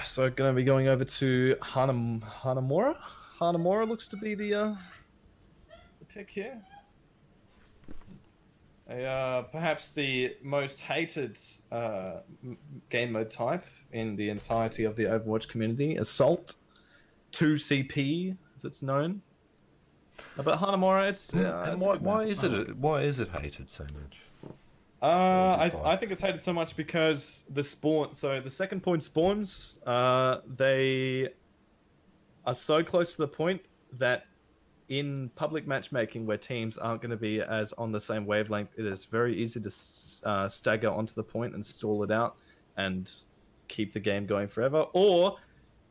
So gonna be going over to Hanamura. Hanamura looks to be the pick here. Perhaps the most hated game mode type in the entirety of the Overwatch community, Assault 2CP, as it's known. But Hanamura, it's why is it hated so much? I think it's hated so much because the spawn. So the second point spawns, they are so close to the point that in public matchmaking, where teams aren't going to be as on the same wavelength, it is very easy to stagger onto the point and stall it out and keep the game going forever. Or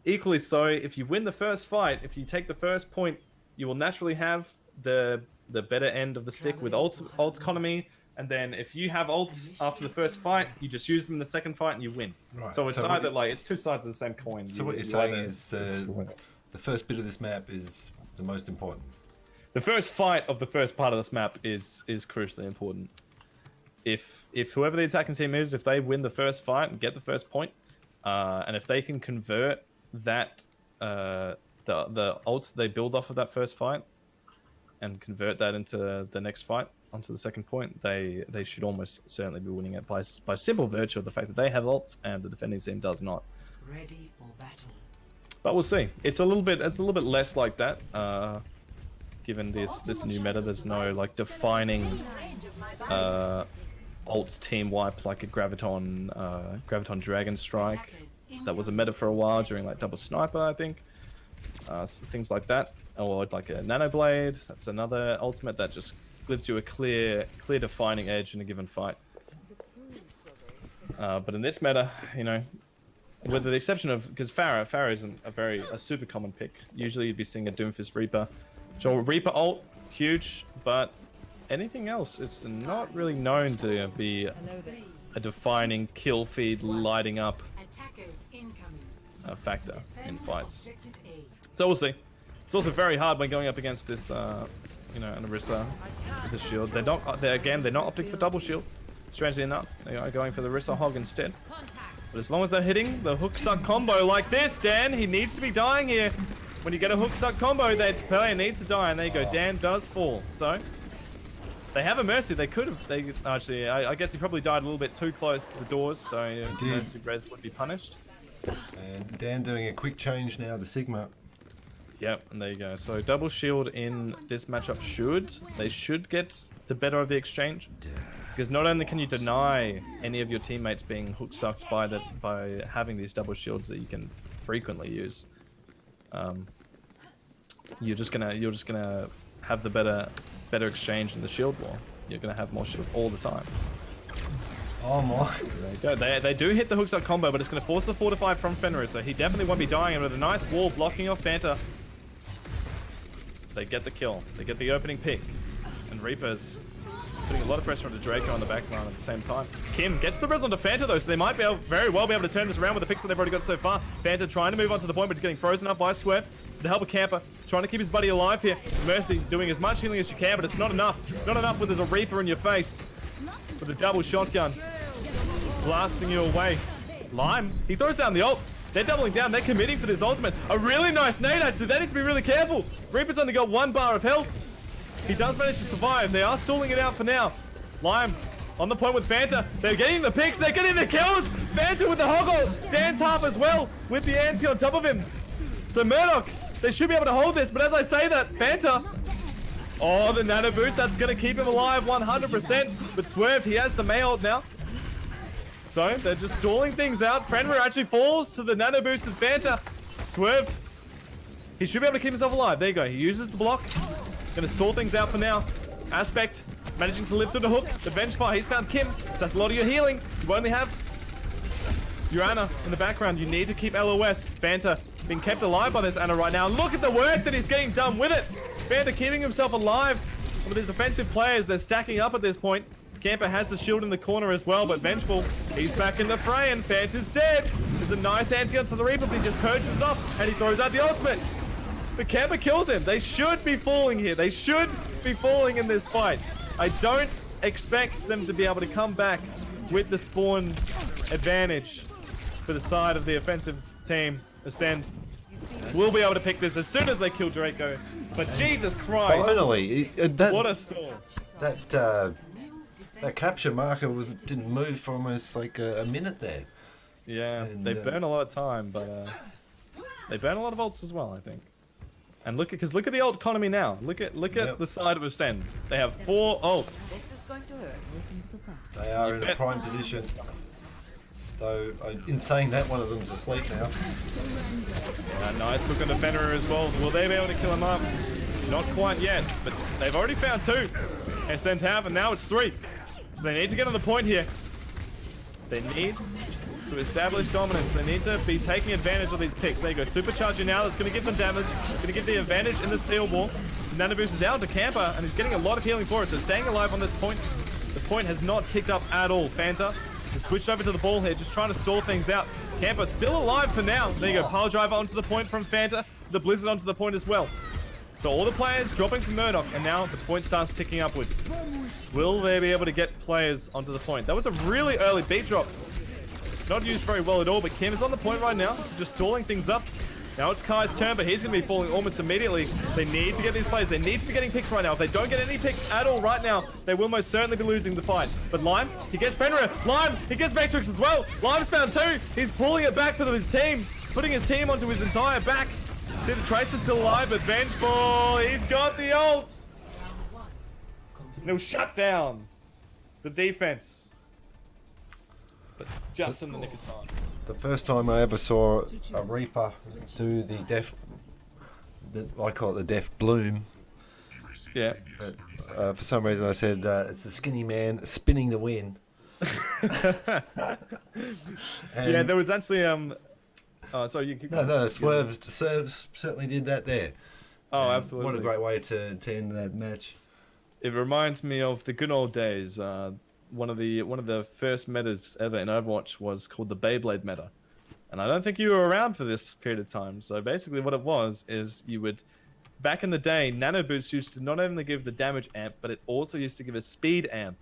equally so, if you win the first fight, if you take the first point, you will naturally have the better end of the stick with ult economy. And then if you have ults after the first fight, you just use them in the second fight and you win. Right. So it's either like it's two sides of the same coin. So what you're saying is the first bit of this map is the most important. The first fight of the first part of this map is crucially important. If whoever the attacking team is, if they win the first fight and get the first point, and if they can convert that the ults they build off of that first fight and convert that into the next fight onto the second point, they should almost certainly be winning it by simple virtue of the fact that they have ults and the defending team does not. Ready for battle. But we'll see. It's a little bit less like that. Given this new meta, there's no like defining ults team wipe like a Graviton Dragon Strike. That was a meta for a while during like Double Sniper, I think. Things like that, or like a Nano Blade. That's another ultimate that just gives you a clear defining edge in a given fight. But in this meta, you know, with the exception of, because Pharah isn't a super common pick. Usually you'd be seeing a Doomfist Reaper. So Reaper ult, huge, but anything else, it's not really known to be a defining kill feed lighting up factor in fights. So we'll see. It's also very hard when going up against this, you know, an Orisa with a shield. They're not opting for double shield. Strangely enough, they are going for the Orisa Hog instead. But as long as they're hitting the hook suck combo like this, Dan, he needs to be dying here. When you get a hook suck combo, that player needs to die, and there you go. Dan does fall. So they have a mercy. They could have. Actually, I guess he probably died a little bit too close to the doors, so mercy res would be punished. And Dan doing a quick change now to Sigma. Yep, and there you go. So double shield in this matchup should get the better of the exchange, because not only can you deny any of your teammates being hook sucked by having these double shields that you can frequently use. You're just gonna have the better exchange in the shield war. You're gonna have more shields all the time. Oh my! There you go. They do hit the hook suck combo, but it's gonna force the fortify from Fenrir, so he definitely won't be dying. And with a nice wall blocking off Fanta, they get the kill. They get the opening pick, and Reaper's putting a lot of pressure onto Draco on the background at the same time. Kim gets the res onto Fanta though, so they might very well be able to turn this around with the picks that they've already got so far. Fanta trying to move on to the point, but he's getting frozen up by Swerve. The help of Camper, trying to keep his buddy alive here. Mercy doing as much healing as she can, but it's not enough. Not enough when there's a Reaper in your face. With a double shotgun. Blasting you away. Lime, he throws down the ult. They're doubling down, they're committing for this ultimate. A really nice nade actually, they need to be really careful. Reaper's only got 1 bar of health. He does manage to survive, they are stalling it out for now. Lime on the point with Fanta. They're getting the picks, they're getting the kills. Fanta with the hoggle. Dan's half as well with the anti on top of him. So Murdoch, they should be able to hold this, but as I say that, Fanta. Oh, the nano boost, that's going to keep him alive 100%. But Swerved, he has the May ult now. So they're just stalling things out. Fenrir actually falls to the nano boosted Fanta. Swerved. He should be able to keep himself alive. There you go. He uses the block. Going to stall things out for now. Aspect managing to live through the hook. The Vengefire, he's found Kim. So that's a lot of your healing. You only have your Ana in the background. You need to keep LOS. Fanta being kept alive by this Ana right now. Look at the work that he's getting done with it. Fanta keeping himself alive. With his defensive players, they're stacking up at this point. Camper has the shield in the corner as well, but Vengeful, he's back in the fray, and Fanta's dead. There's a nice anti onto the Reaper, but he just purges it off, and he throws out the ultimate. But Camper kills him. They should be falling here. They should be falling in this fight. I don't expect them to be able to come back with the spawn advantage for the side of the offensive team, Ascend, will be able to pick this as soon as they kill Draco. But Jesus Christ! Finally, What a stall! that capture marker didn't move for almost like a minute there. Yeah, And, they burn a lot of time, but they burn a lot of ults as well, I think. And look at the ult economy now. Look at the side of Ascend. They have 4 ults. They are in a prime position. Though, in saying that, one of them's asleep now. Nice hook on the Fenrir as well. Will they be able to kill him up? Not quite yet, but they've already found 2. Ascend have, and now it's 3. So they need to get on the point here. They need to establish dominance. They need to be taking advantage of these picks. There you go, supercharger now. That's going to give them damage. Going to give the advantage in the seal wall. Nano Boost is out to Camper, and he's getting a lot of healing for it. So staying alive on this point. The point has not ticked up at all. Fanta just switched over to the ball here, just trying to stall things out. Camper still alive for now. There you go, pile driver onto the point from Fanta. The Blizzard onto the point as well. So all the players dropping from Murdoch, and now the point starts ticking upwards. Will they be able to get players onto the point? That was a really early beat drop. Not used very well at all, but Kim is on the point right now, so just stalling things up. Now it's Kai's turn, but he's going to be falling almost immediately. They need to get these players. They need to be getting picks right now. If they don't get any picks at all right now, they will most certainly be losing the fight. But Lime, he gets Fenrir. Lime, he gets Matrix as well. Lime's found 2. He's pulling it back for his team, putting his team onto his entire back. See, the Trace is still alive, but Vengeful, he's got the ults. And he'll shut down the defense. But just in the nick of time. The first time I ever saw a Reaper do the I call it the deaf bloom. Yeah. But for some reason I said it's the skinny man spinning the win. Yeah, there was actually so you keep No, Swerve certainly did that there. Oh, And absolutely. What a great way to end that match. It reminds me of the good old days. One of the first metas ever in Overwatch was called the Beyblade meta. And I don't think you were around for this period of time. So basically what it was is you would, back in the day, Nano Boost used to not only give the damage amp, but it also used to give a speed amp.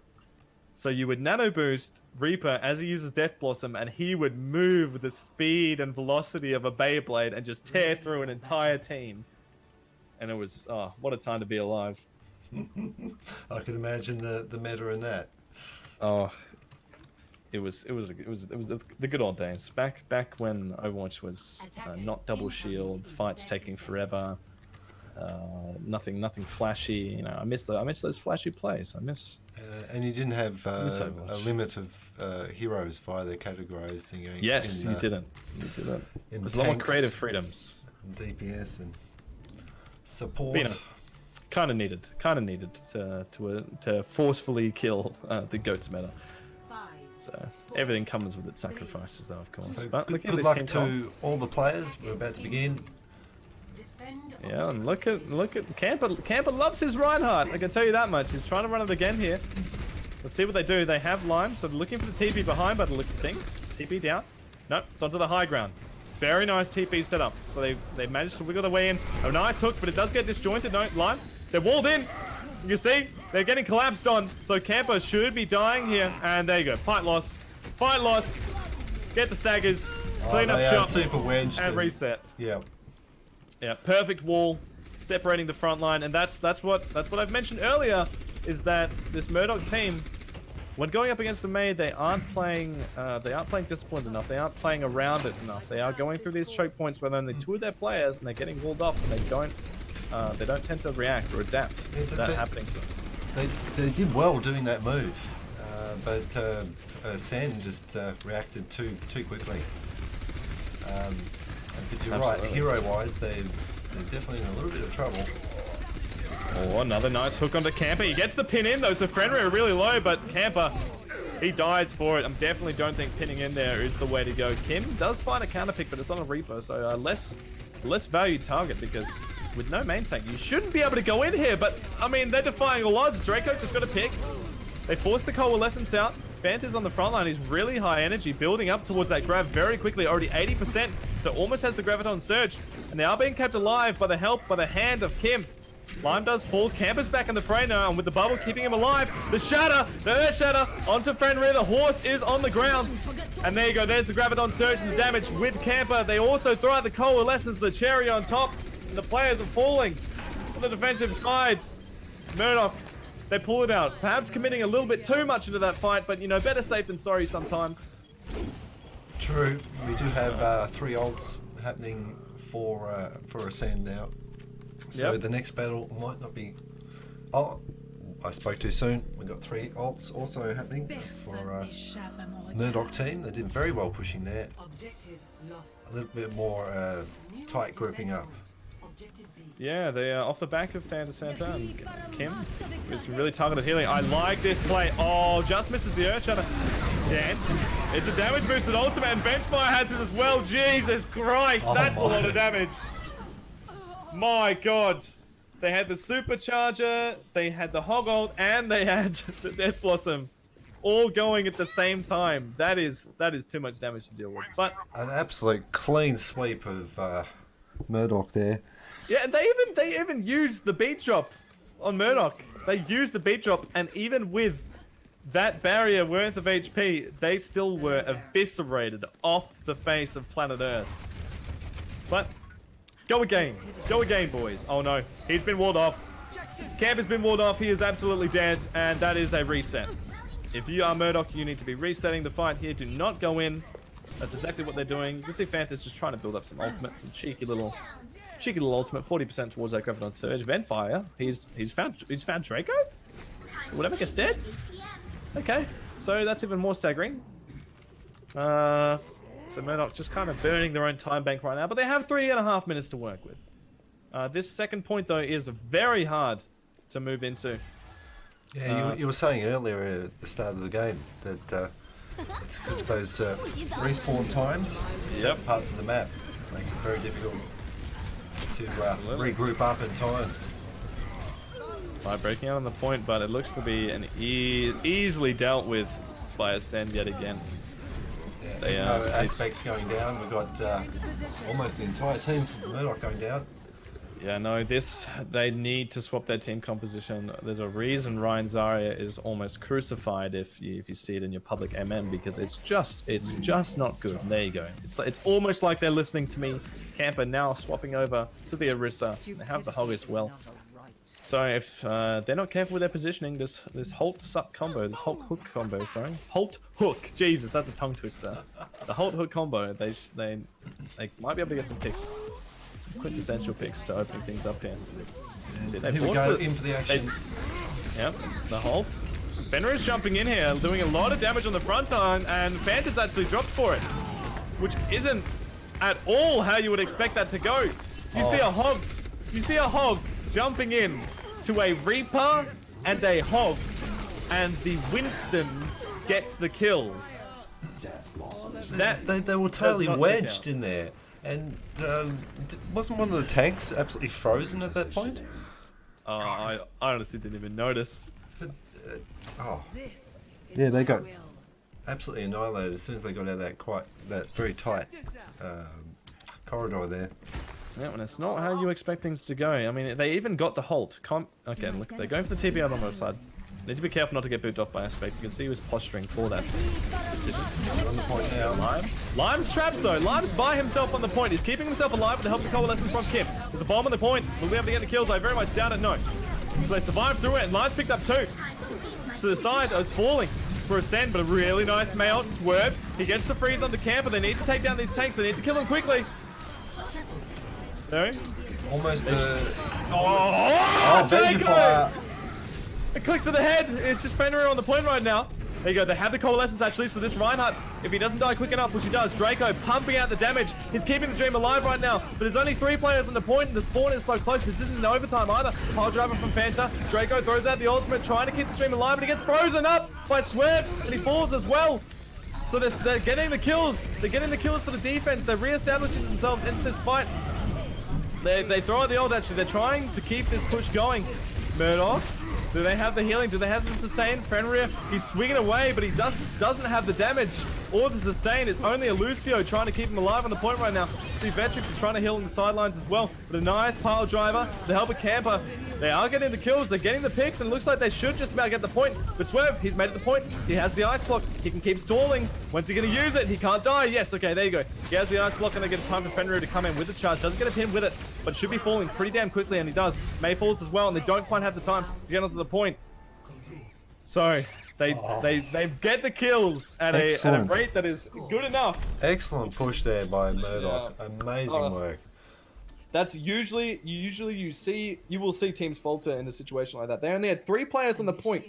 So you would Nano Boost Reaper as he uses Death Blossom, and he would move with the speed and velocity of a Beyblade and just tear through an entire team. And it was, oh, what a time to be alive. I can imagine the meta in that. Oh, it was the good old days. Back when Overwatch was not double shield, fights taking forever, nothing flashy. You know, I miss those flashy plays. And you didn't have a Overwatch. limit of heroes via their categorizing. Yes, you didn't. There's a lot more creative freedoms. And DPS and support. But, you know, kind of needed to forcefully kill the goats meta. So everything comes with its sacrifices, though, of course. So but good this luck team to all the players. We're about to begin. Yeah, and look at Camper. Camper loves his Reinhardt. I can tell you that much. He's trying to run it again here. Let's see what they do. They have Lime, so they're looking for the TP behind, but it looks things. TP down. Nope, it's onto the high ground. Very nice TP setup. So they managed to wiggle their way in. A nice hook, but it does get disjointed. No, Lime. They're walled in. You can see they're getting collapsed on. So Camper should be dying here. And there you go. Fight lost. Fight lost. Get the staggers. Clean up shop. Super wedged and reset. Yeah. Yeah, perfect wall separating the front line, and that's what I've mentioned earlier, is that this Murdoch team, when going up against the Maid, they aren't playing disciplined enough. They aren't playing around it enough. They are going through these choke points where only 2 of their players, and they're getting walled off, and they don't tend to react or adapt to that happening to them. They did well doing that move, but Sen just reacted too quickly. But you're right, hero-wise, they're definitely in a little bit of trouble. Oh, another nice hook onto Camper. He gets the pin in though, so Fenrir are really low, but Camper, he dies for it. I definitely don't think pinning in there is the way to go. Kim does find a counter pick, but it's on a Reaper, so less valued target, because with no main tank, you shouldn't be able to go in here, but I mean, they're defying all odds. Draco just got a pick. They force the Coalescence out. Fanta's on the front line. He's really high energy, building up towards that grab very quickly, already 80%, so almost has the Graviton Surge, and they are being kept alive by the hand of Kim. Lime does fall. Camper's back in the fray now, and with the bubble keeping him alive, the Shatter, the Earth Shatter onto Fenrir. The horse is on the ground. And there you go, there's the Graviton Surge and the damage with Camper. They also throw out the Coalescence, the cherry on top. And the players are falling on the defensive side. Murdoch, they pull it out. Perhaps committing a little bit too much into that fight, but you know, better safe than sorry sometimes. True. We do have 3 ults happening for Ascend now. So the next battle might not be... Oh, I spoke too soon. We got 3 ults also happening for Murdoch team. They did very well pushing there. A little bit more tight grouping up. Yeah, they are off the back of Fanta Santa and Kim with some really targeted healing. I like this play. Oh, just misses the Earth Shatter. Dan, it's a damage boosted ultimate, and Benchfire has this as well. Jesus Christ, that's a lot of damage. My God. They had the Supercharger, they had the Hog Ult, and they had the Death Blossom. All going at the same time. That is too much damage to deal with. But an absolute clean sweep of Murdoch there. yeah, and they even used the beat drop on Murdoch. They used the beat drop, and even with that barrier worth of HP, they still were eviscerated off the face of planet Earth. But go again, boys. Oh no, he's been walled off. Camp has been walled off. He is absolutely dead, and that is a reset. If you are Murdoch, you need to be resetting the fight here. Do not go in. That's exactly what they're doing. You can see Fanta's just trying to build up some ultimate, some cheeky little ultimate. 40% towards that Graviton Surge. Ventfire. He's found Draco. Would ever get dead? Okay, so that's even more staggering. So Murdoch just kind of burning their own time bank right now, but they have 3.5 minutes to work with. This second point though is very hard to move into. Yeah, you were saying earlier at the start of the game that it's because of those respawn times in certain parts of the map. Makes it very difficult to regroup up in time. By breaking out on the point, but it looks to be an easily dealt with by Ascend yet again. Yeah, Aspects going down. We've got almost the entire team from Murdoch going down. Yeah, no, they need to swap their team composition. There's a reason Ryan Zarya is almost crucified if you see it in your public MM, because it's just not good. There you go. It's almost like they're listening to me. Camper now swapping over to the Orisa. They have the Hog as well. So if they're not careful with their positioning, this Holt Hook combo, sorry. Holt Hook. Jesus, that's a tongue twister. The Holt Hook combo, they might be able to get some picks. Some quintessential picks to open things up here. See, here we go, in for the action. Yep, the Holt. Fenrir's jumping in here, doing a lot of damage on the front line, and Fanta's actually dropped for it. Which isn't at all how you would expect that to go. You see a hog jumping in to a Reaper and a Hog, and the Winston gets the kills. They were totally wedged in there. And wasn't one of the tanks absolutely frozen at that point? I honestly didn't even notice. But, yeah, they got absolutely annihilated as soon as they got out of that very tight corridor there. Yeah, and it's not how you expect things to go. I mean, they even got the Holt. Okay, look, they're going for the TP out on the left side. Need to be careful not to get booped off by Aspect. You can see he was posturing for that decision. On the point now. Lime's trapped though. Lime's by himself on the point. He's keeping himself alive with the help of the Coalescence from Kim. There's a bomb on the point. Will we be able to get the kills? I very much doubt it. No. So they survived through it, and Lime's picked up 2. To the side, it's falling for Ascend, but a really nice Mayout swerve. He gets the freeze onto Camper. They need to take down these tanks. They need to kill them quickly. There. Almost Draco! A click to the head. It's just Fenrir on the point right now. There you go. They have the Coalescence actually, so this Reinhardt, if he doesn't die quick enough, which he does, Draco pumping out the damage. He's keeping the Dream alive right now, but there's only 3 players on the point, and the spawn is so close. This isn't an overtime either. Pile driver from Fanta. Draco throws out the ultimate, trying to keep the Dream alive, but he gets frozen up by Swerve, and he falls as well. So they're getting the kills. They're getting the kills for the defense. They're re-establishing themselves into this fight. They throw out the ult actually. They're trying to keep this push going. Murdoch. Do they have the healing? Do they have the sustain? Fenrir, he's swinging away, but he doesn't have the damage. or the sustain. It's only a Lucio trying to keep him alive on the point right now. See, Vetrix is trying to heal on the sidelines as well. But a nice pile driver, the help of Camper. They are getting the kills, they're getting the picks, and it looks like they should just about get the point. But Swerve, he's made it the point. He has the ice block. He can keep stalling. When's he going to use it? He can't die. Yes, okay, there you go. He has the ice block, and I guess time for Fenrir to come in with the charge. Doesn't get a pin with it, but should be falling pretty damn quickly, and he does. May falls as well, and they don't quite have the time to get onto the point. So they get the kills at a rate that is good enough. Excellent push there by Murdoch. Yeah. Amazing work. That's usually you will see teams falter in a situation like that. They only had 3 players on the point,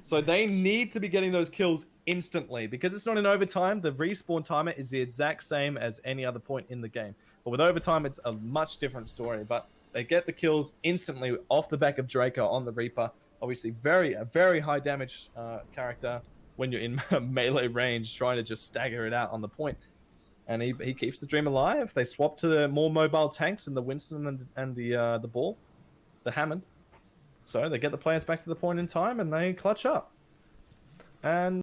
so they need to be getting those kills instantly because it's not in overtime. The respawn timer is the exact same as any other point in the game, but with overtime, it's a much different story. But they get the kills instantly off the back of Draco on the Reaper. Obviously, a very high damage character when you're in melee range, trying to just stagger it out on the point. And he keeps the dream alive. They swap to the more mobile tanks and the Winston and the Ball, the Hammond. So they get the players back to the point in time and they clutch up. And